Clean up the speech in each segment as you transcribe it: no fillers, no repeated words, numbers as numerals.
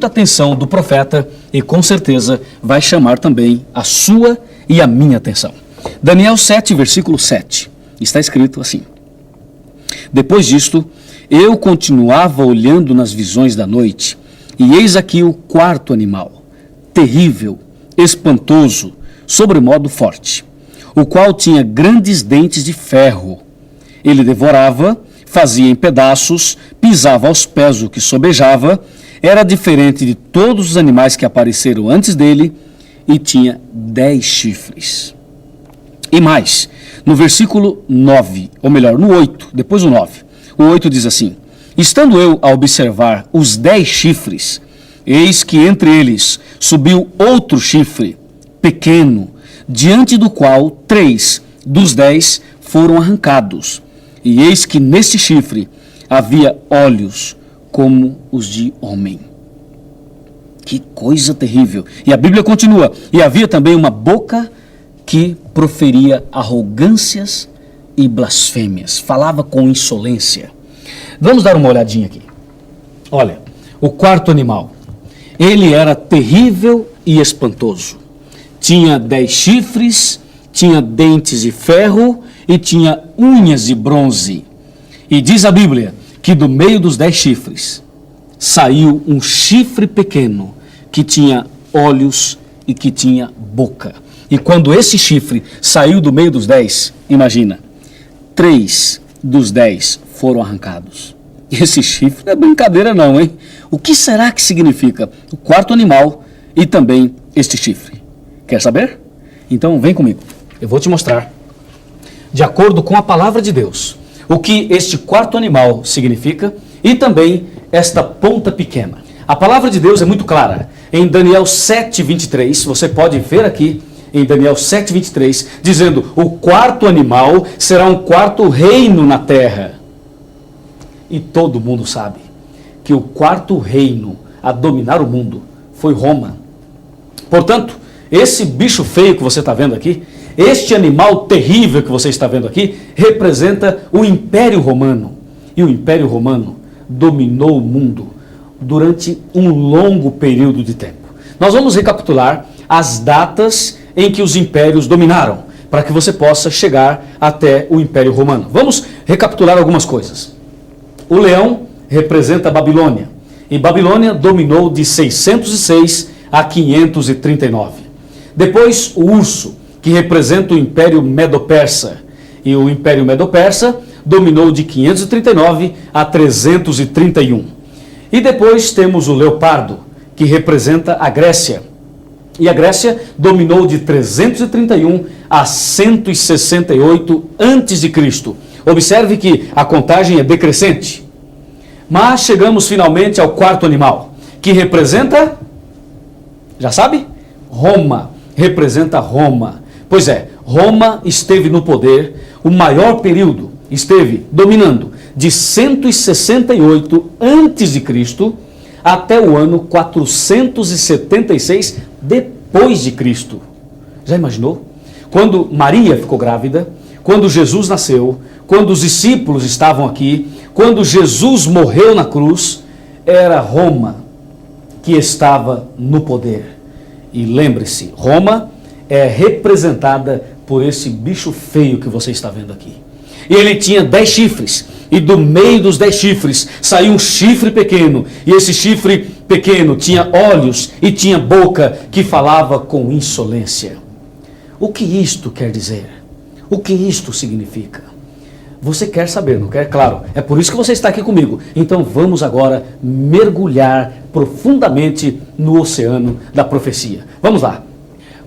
a atenção do profeta e com certeza vai chamar também a sua e a minha atenção. Daniel 7, versículo 7, está escrito assim: Depois disto, eu continuava olhando nas visões da noite, e eis aqui o quarto animal, terrível, espantoso, sobremodo forte, o qual tinha grandes dentes de ferro. Ele devorava, fazia em pedaços, pisava aos pés o que sobejava, era diferente de todos os animais que apareceram antes dele, e tinha 10 chifres. E mais, no versículo 9, ou melhor, no 8, depois o 9, o 8 diz assim: Estando eu a observar os 10 chifres, eis que entre eles subiu outro chifre, pequeno, diante do qual 3 dos 10 foram arrancados. E eis que neste chifre havia olhos como os de homem. Que coisa terrível! E a Bíblia continua: E havia também uma boca que proferia arrogâncias e blasfêmias, falava com insolência. Vamos dar uma olhadinha aqui. Olha, o quarto animal, ele era terrível e espantoso. Tinha 10 chifres, tinha dentes de ferro e tinha unhas de bronze. E diz a Bíblia que do meio dos 10 chifres saiu um chifre pequeno que tinha olhos e que tinha boca. E quando esse chifre saiu do meio dos 10, imagina, 3 dos 10 foram arrancados. Esse chifre não é brincadeira não, hein? O que será que significa o quarto animal e também este chifre? Quer saber? Então vem comigo, eu vou te mostrar, de acordo com a palavra de Deus, o que este quarto animal significa e também esta ponta pequena. A palavra de Deus é muito clara. Em Daniel 7:23, você pode ver aqui, em Daniel 7:23, dizendo: o quarto animal será um quarto reino na terra. E todo mundo sabe que o quarto reino a dominar o mundo foi Roma. Portanto, esse bicho feio que você está vendo aqui, este animal terrível que você está vendo aqui, representa o Império Romano. E o Império Romano dominou o mundo durante um longo período de tempo. Nós vamos recapitular as datas em que os impérios dominaram, para que você possa chegar até o Império Romano. Vamos recapitular algumas coisas. O leão representa a Babilônia, e Babilônia dominou de 606 a 539. Depois, o urso, que representa o Império Medo-Persa, e o Império Medo-Persa dominou de 539 a 331. E depois temos o leopardo, que representa a Grécia, e a Grécia dominou de 331 a 168 a.C. Observe que a contagem é decrescente. Mas chegamos finalmente ao quarto animal, que representa, já sabe? Roma, representa Roma. Pois é, Roma esteve no poder o maior período, esteve dominando de 168 a.C. até o ano 476 depois de Cristo. Já imaginou? Quando Maria ficou grávida, quando Jesus nasceu, quando os discípulos estavam aqui, quando Jesus morreu na cruz, era Roma que estava no poder. E lembre-se, Roma é representada por esse bicho feio que você está vendo aqui. E ele tinha 10 chifres, e do meio dos 10 chifres saiu um chifre pequeno, e esse chifre pequeno tinha olhos e tinha boca que falava com insolência. O que isto quer dizer? O que isto significa? Você quer saber, não quer? Claro, é por isso que você está aqui comigo. Então vamos agora mergulhar profundamente no oceano da profecia. Vamos lá.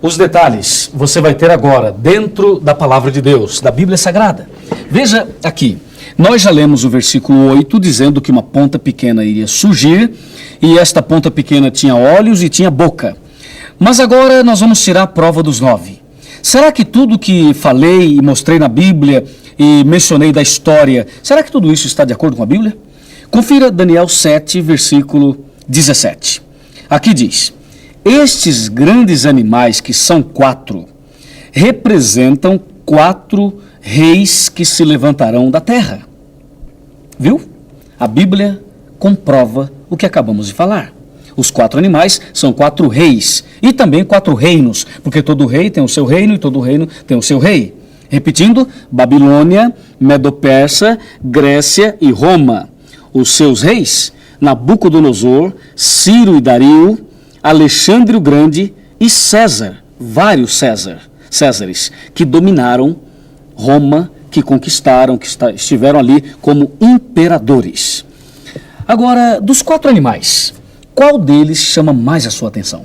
Os detalhes você vai ter agora dentro da palavra de Deus, da Bíblia Sagrada. Veja aqui, nós já lemos o versículo 8 dizendo que uma ponta pequena iria surgir e esta ponta pequena tinha olhos e tinha boca. Mas agora nós vamos tirar a prova dos 9. Será que tudo que falei e mostrei na Bíblia e mencionei da história, será que tudo isso está de acordo com a Bíblia? Confira Daniel 7, versículo 17. Aqui diz: estes grandes animais, que são 4, representam 4 reis que se levantarão da terra. Viu? A Bíblia comprova o que acabamos de falar. Os 4 animais são 4 reis e também 4 reinos, porque todo rei tem o seu reino e todo reino tem o seu rei. Repetindo, Babilônia, Medo-Persa, Grécia e Roma. Os seus reis, Nabucodonosor, Ciro e Dario, Alexandre o Grande e César, vários Césares, que dominaram Roma, que conquistaram, que estiveram ali como imperadores. Agora, dos 4 animais, qual deles chama mais a sua atenção?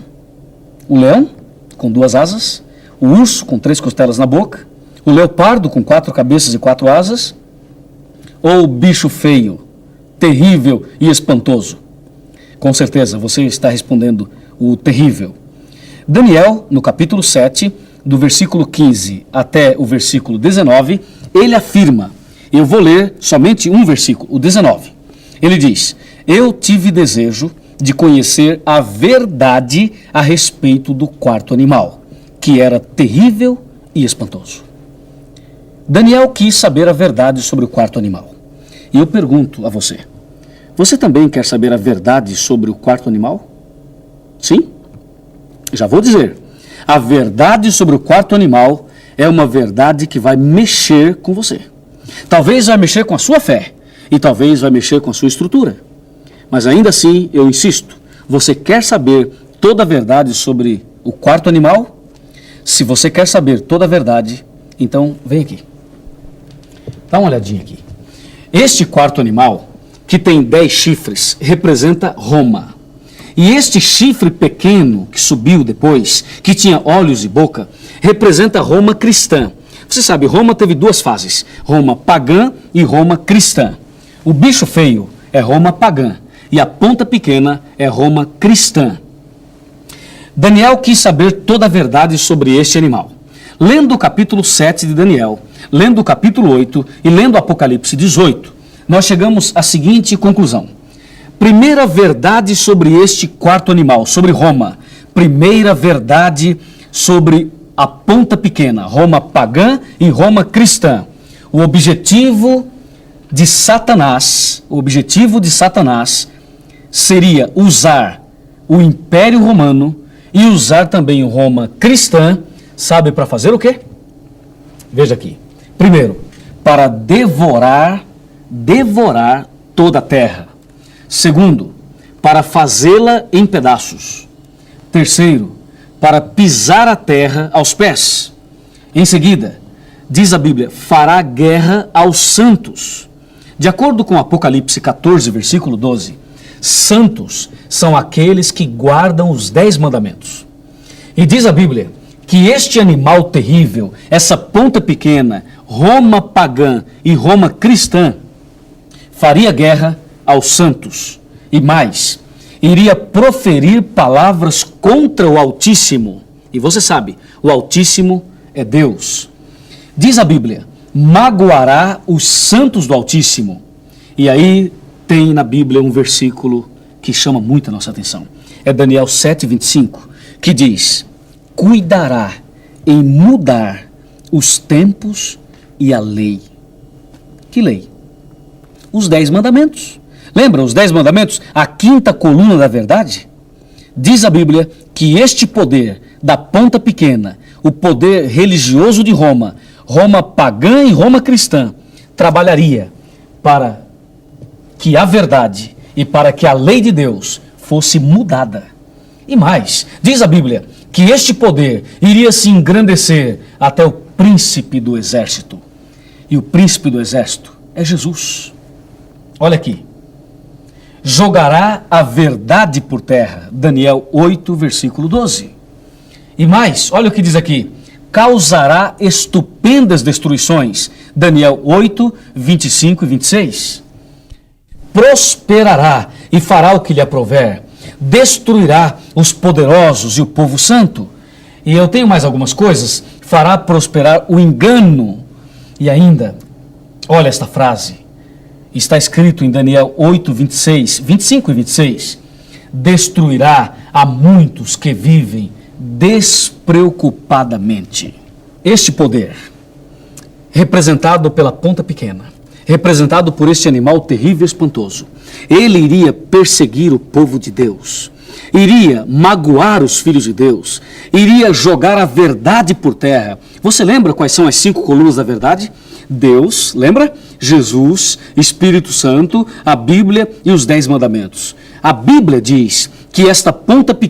O leão, com 2 asas, o urso, com 3 costelas na boca, o leopardo, com 4 cabeças e 4 asas, ou o bicho feio, terrível e espantoso? Com certeza, você está respondendo o terrível. Daniel, no capítulo 7, do versículo 15 até o versículo 19, ele afirma, eu vou ler somente um versículo, o 19. Ele diz, eu tive desejo de conhecer a verdade a respeito do 4º animal, que era terrível e espantoso. Daniel quis saber a verdade sobre o 4º animal. E eu pergunto a você, você também quer saber a verdade sobre o 4º animal? Sim? Já vou dizer, a verdade sobre o 4º animal é uma verdade que vai mexer com você. Talvez vai mexer com a sua fé e talvez vai mexer com a sua estrutura. Mas ainda assim, eu insisto, você quer saber toda a verdade sobre o 4º animal? Se você quer saber toda a verdade, então vem aqui. Dá uma olhadinha aqui. Este 4º animal, que tem 10 chifres, representa Roma. E este chifre pequeno que subiu depois, que tinha olhos e boca, representa Roma cristã. Você sabe, Roma teve 2 fases, Roma pagã e Roma cristã. O bicho feio é Roma pagã e a ponta pequena é Roma cristã. Daniel quis saber toda a verdade sobre este animal. Lendo o capítulo 7 de Daniel, lendo o capítulo 8 e lendo o Apocalipse 18, nós chegamos à seguinte conclusão. Primeira verdade sobre este 4º animal, sobre Roma. Primeira verdade sobre a ponta pequena, Roma pagã e Roma cristã. O objetivo de Satanás seria usar o Império Romano e usar também o Roma cristã, sabe para fazer o quê? Veja aqui. Primeiro, para devorar toda a terra. Segundo, para fazê-la em pedaços. Terceiro, para pisar a terra aos pés. Em seguida, diz a Bíblia, fará guerra aos santos. De acordo com Apocalipse 14, versículo 12, santos são aqueles que guardam os 10 mandamentos. E diz a Bíblia que este animal terrível, essa ponta pequena, Roma pagã e Roma cristã, faria guerra aos santos e mais, iria proferir palavras contra o Altíssimo. E você sabe, o Altíssimo é Deus. Diz a Bíblia, magoará os santos do Altíssimo. E aí tem na Bíblia um versículo que chama muito a nossa atenção. É Daniel 7:25, que diz, cuidará em mudar os tempos e a lei. Que lei? Os 10 mandamentos. Lembra os 10 mandamentos? A 5ª coluna da verdade? Diz a Bíblia que este poder da ponta pequena, o poder religioso de Roma, Roma pagã e Roma cristã, trabalharia para que a verdade e para que a lei de Deus fosse mudada. E mais, diz a Bíblia que este poder iria se engrandecer até o príncipe do exército. E o príncipe do exército é Jesus. Olha aqui. Jogará a verdade por terra. Daniel 8, versículo 12. E mais, olha o que diz aqui. Causará estupendas destruições. Daniel 8, 25 e 26. Prosperará e fará o que lhe aprouver. Destruirá os poderosos e o povo santo. E eu tenho mais algumas coisas. Fará prosperar o engano. E ainda, olha esta frase. Está escrito em Daniel 8, 25 e 26. Destruirá a muitos que vivem despreocupadamente. Este poder, representado pela ponta pequena, representado por este animal terrível e espantoso, ele iria perseguir o povo de Deus. iria magoar os filhos de Deus, iria jogar a verdade por terra. Você lembra quais são as 5 colunas da verdade? Deus, lembra? Jesus, Espírito Santo, a Bíblia e os 10 mandamentos. A Bíblia diz que esta ponta pequena